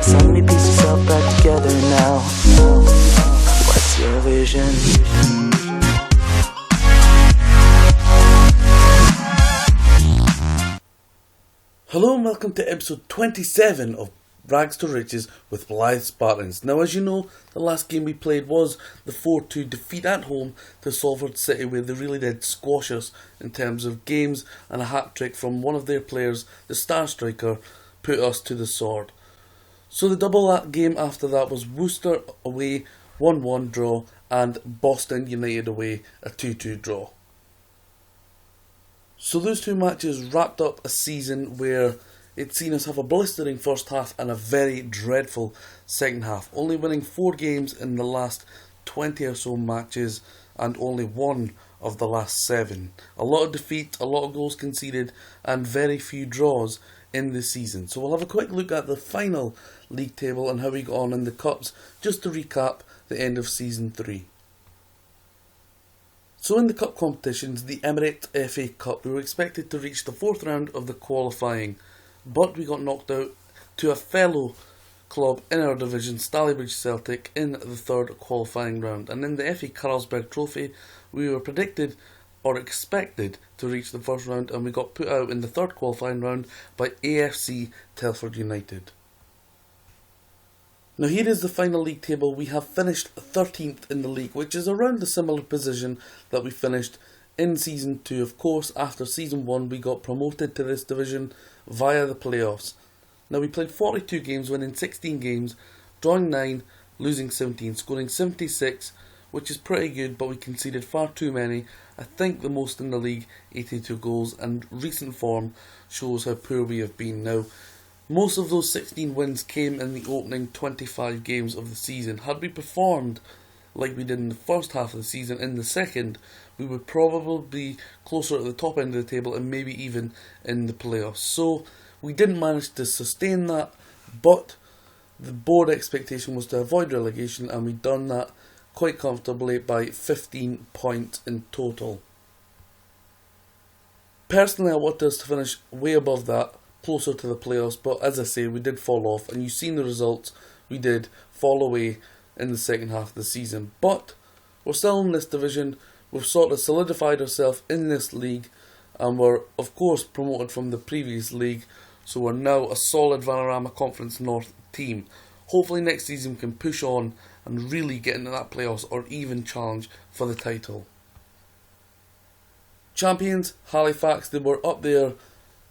Let me piece yourself back together now. What's your vision? Hello and welcome to episode 27 of Rags to Riches with Blyth Spartans. Now, as you know, the last game we played was the 4-2 defeat at home to Salford City, where they really did squash us in terms of games, and a hat-trick from one of their players, the star striker, put us to the sword. So the double game after that was Worcester away 1-1 draw and Boston United away a 2-2 draw. So those two matches wrapped up a season where it's seen us have a blistering first half and a very dreadful second half, only winning 4 games in the last 20 or so matches and only 1 of the last 7. A lot of defeat, a lot of goals conceded and very few draws in the season. So we'll have a quick look at the final league table and how we got on in the cups, just to recap the end of season 3. So in the cup competitions, the Emirates FA Cup, we were expected to reach the 4th round of the qualifying, but we got knocked out to a fellow club in our division, Stalybridge Celtic, in the 3rd qualifying round. And in the FA Carlsberg Trophy, we were predicted or expected to reach the 1st round, and we got put out in the 3rd qualifying round by AFC Telford United. Now here is the final league table. We have finished 13th in the league, which is around the similar position that we finished in Season 2. Of course, after Season 1 we got promoted to this division via the playoffs. Now we played 42 games, winning 16 games, drawing 9, losing 17, scoring 76, which is pretty good, but we conceded far too many. I think the most in the league, 82 goals, and recent form shows how poor we have been. Now, most of those 16 wins came in the opening 25 games of the season. Had we performed like we did in the first half of the season in the second, we would probably be closer to the top end of the table and maybe even in the playoffs. So we didn't manage to sustain that, but the board expectation was to avoid relegation, and we've done that quite comfortably by 15 points in total. Personally, I wanted us to finish way above that, closer to the playoffs, but as I say, we did fall off, and you've seen the results. We did fall away in the second half of the season, but we're still in this division. We've sort of solidified ourselves in this league, and we're of course promoted from the previous league, so we're now a solid Vanarama Conference North team. Hopefully next season we can push on and really get into that playoffs or even challenge for the title. Champions, Halifax, they were up there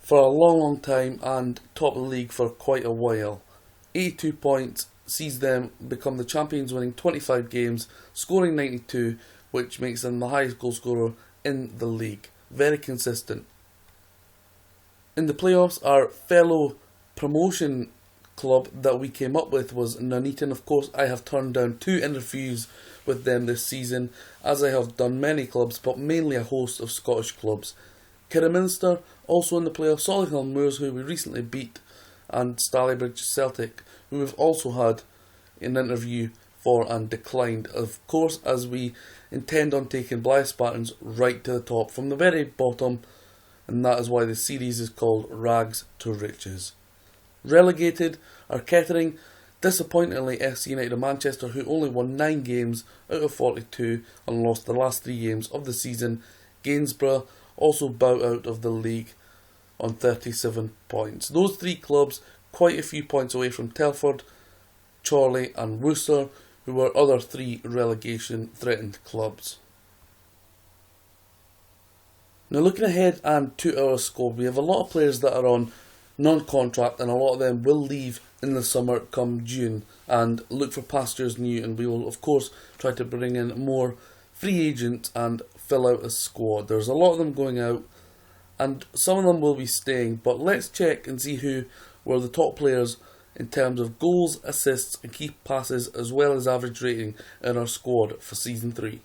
for a long time and top of the league for quite a while. 82 points sees them become the champions, winning 25 games, scoring 92, which makes them the highest goal scorer in the league. Very consistent. In the playoffs, our fellow promotion club that we came up with was Nuneaton. Of course, I have turned down 2 interviews with them this season, as I have done many clubs, but mainly a host of Scottish clubs. Kidderminster also in the playoffs, Solihull Moors, who we recently beat, and Stalybridge Celtic, who we've also had an interview for and declined, of course, as we intend on taking Blyth Spartans right to the top from the very bottom, and that is why the series is called Rags to Riches. Relegated are Kettering, disappointingly FC United of Manchester, who only won 9 games out of 42 and lost the last 3 games of the season. Gainsborough also bow out of the league on 37 points. Those 3 clubs quite a few points away from Telford, Chorley and Worcester, who were other 3 relegation threatened clubs. Now looking ahead and to our squad, we have a lot of players that are on non-contract, and a lot of them will leave in the summer come June and look for pastures new, and we will of course try to bring in more free agents and fill out a squad. There's a lot of them going out and some of them will be staying, but let's check and see who were the top players in terms of goals, assists and key passes, as well as average rating in our squad for Season 3.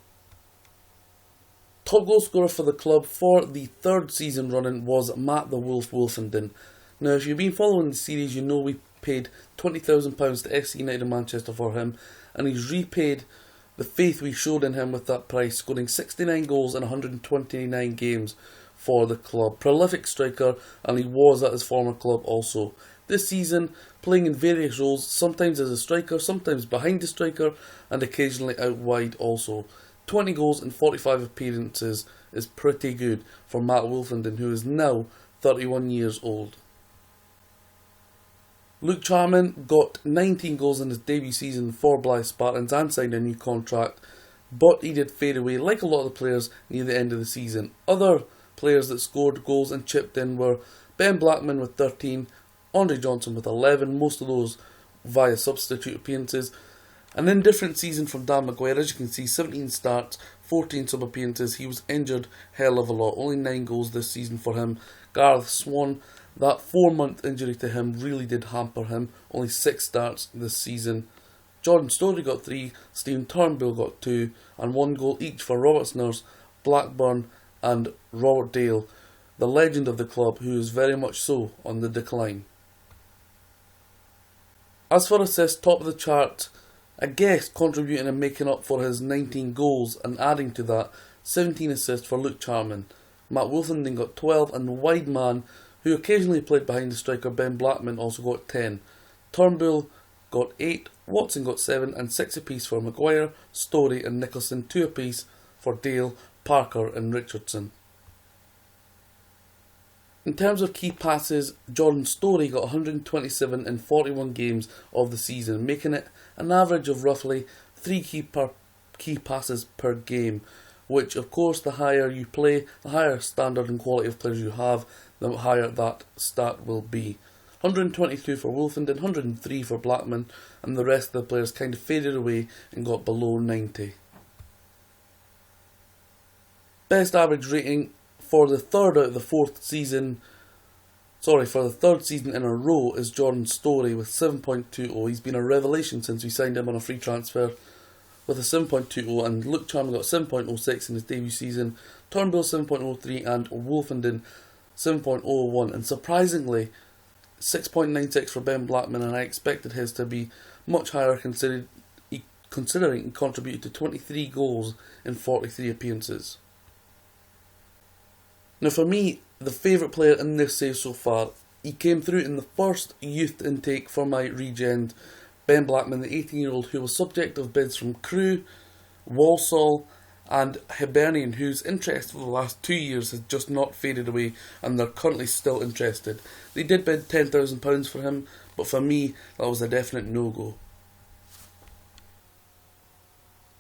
Top goal scorer for the club for the 3rd season running was Matt the Wolf Wolfenden. Now, if you've been following the series, you know we paid £20,000 to FC United of Manchester for him, and he's repaid the faith we showed in him with that price, scoring 69 goals in 129 games for the club. Prolific striker, and he was at his former club also. This season, playing in various roles, sometimes as a striker, sometimes behind the striker, and occasionally out wide also. 20 goals in 45 appearances is pretty good for Matt Wolfenden, who is now 31 years old. Luke Charman got 19 goals in his debut season for Blyth Spartans and signed a new contract, but he did fade away like a lot of the players near the end of the season. Other players that scored goals and chipped in were Ben Blackman with 13, Andre Johnson with 11, most of those via substitute appearances. An indifferent season from Dan Maguire, as you can see, 17 starts, 14 sub appearances. He was injured hell of a lot, only 9 goals this season for him. Gareth Swan, that 4-month injury to him really did hamper him, only 6 starts this season. Jordan Story got 3, Stephen Turnbull got 2, and 1 goal each for Robert Snurs, Blackburn and Robert Dale, the legend of the club, who is very much so on the decline. As for assists, top of the chart, a guest contributing and making up for his 19 goals, and adding to that, 17 assists for Luke Charman. Matt Wolfenden got 12, and the wide man, who occasionally played behind the striker Ben Blackman, also got 10. Turnbull got 8, Watson got 7, and 6 apiece for Maguire, Story and Nicholson, 2 apiece for Dale, Parker and Richardson. In terms of key passes, Jordan Story got 127 in 41 games of the season, making it an average of roughly 3 key passes per game, which of course the higher you play, the higher standard and quality of players you have, the higher that stat will be. 122 for Wolfenden, 103 for Blackman, and the rest of the players kind of faded away and got below 90. Best average rating for the third season in a row is Jordan Story with 7.20. He's been a revelation since we signed him on a free transfer with a 7.20, and Luke Charman got 7.06 in his debut season, Turnbull 7.03 and Wolfenden 7.01, and surprisingly 6.96 for Ben Blackman, and I expected his to be much higher considering he contributed to 23 goals in 43 appearances. Now for me, the favourite player in this save so far, he came through in the first youth intake for my regen, Ben Blackman, the 18-year-old who was subject of bids from Crewe, Walsall and Hibernian, whose interest for the last 2 years has just not faded away, and they're currently still interested. They did bid £10,000 for him, but for me that was a definite no-go.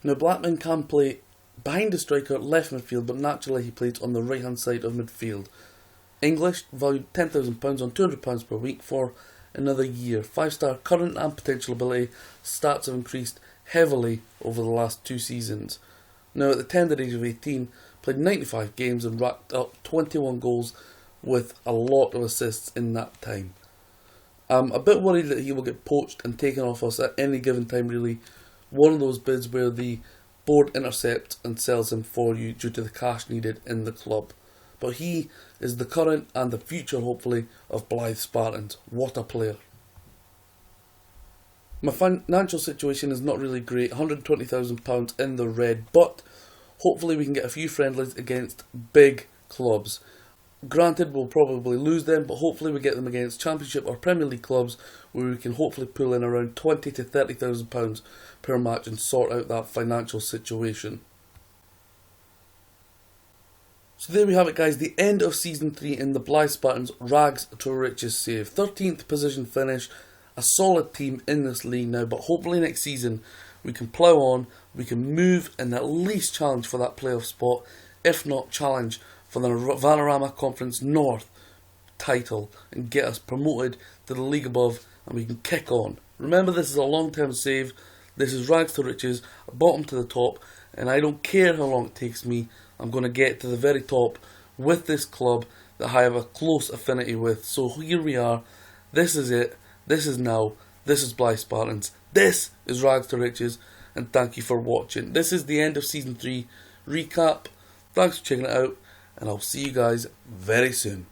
Now Blackman can play behind the striker, left midfield, but naturally he plays on the right hand side of midfield. English, valued £10,000 on £200 per week for another year. 5-star current and potential ability. Stats have increased heavily over the last 2 seasons. Now at the tender age of 18, played 95 games and racked up 21 goals with a lot of assists in that time. I'm a bit worried that he will get poached and taken off us at any given time really. One of those bids where the board intercepts and sells him for you due to the cash needed in the club. But he is the current and the future, hopefully, of Blyth Spartans. What a player. My financial situation is not really great, £120,000 in the red, but hopefully we can get a few friendlies against big clubs. Granted, we'll probably lose them, but hopefully we get them against Championship or Premier League clubs where we can hopefully pull in around £20,000 to £30,000 per match and sort out that financial situation. So there we have it, guys, the end of Season 3 in the Blyth Spartans rags to riches save. 13th position finish, a solid team in this league now, but hopefully next season we can plough on, we can move and at least challenge for that playoff spot, if not challenge for the Vanarama Conference North title and get us promoted to the league above, and we can kick on. Remember, this is a long-term save, this is rags to riches, bottom to the top, and I don't care how long it takes me, I'm going to get to the very top with this club that I have a close affinity with. So here we are, this is it, this is now, this is Blyth Spartans, this is rags to riches, and thank you for watching. This is the end of Season 3 recap, thanks for checking it out, and I'll see you guys very soon.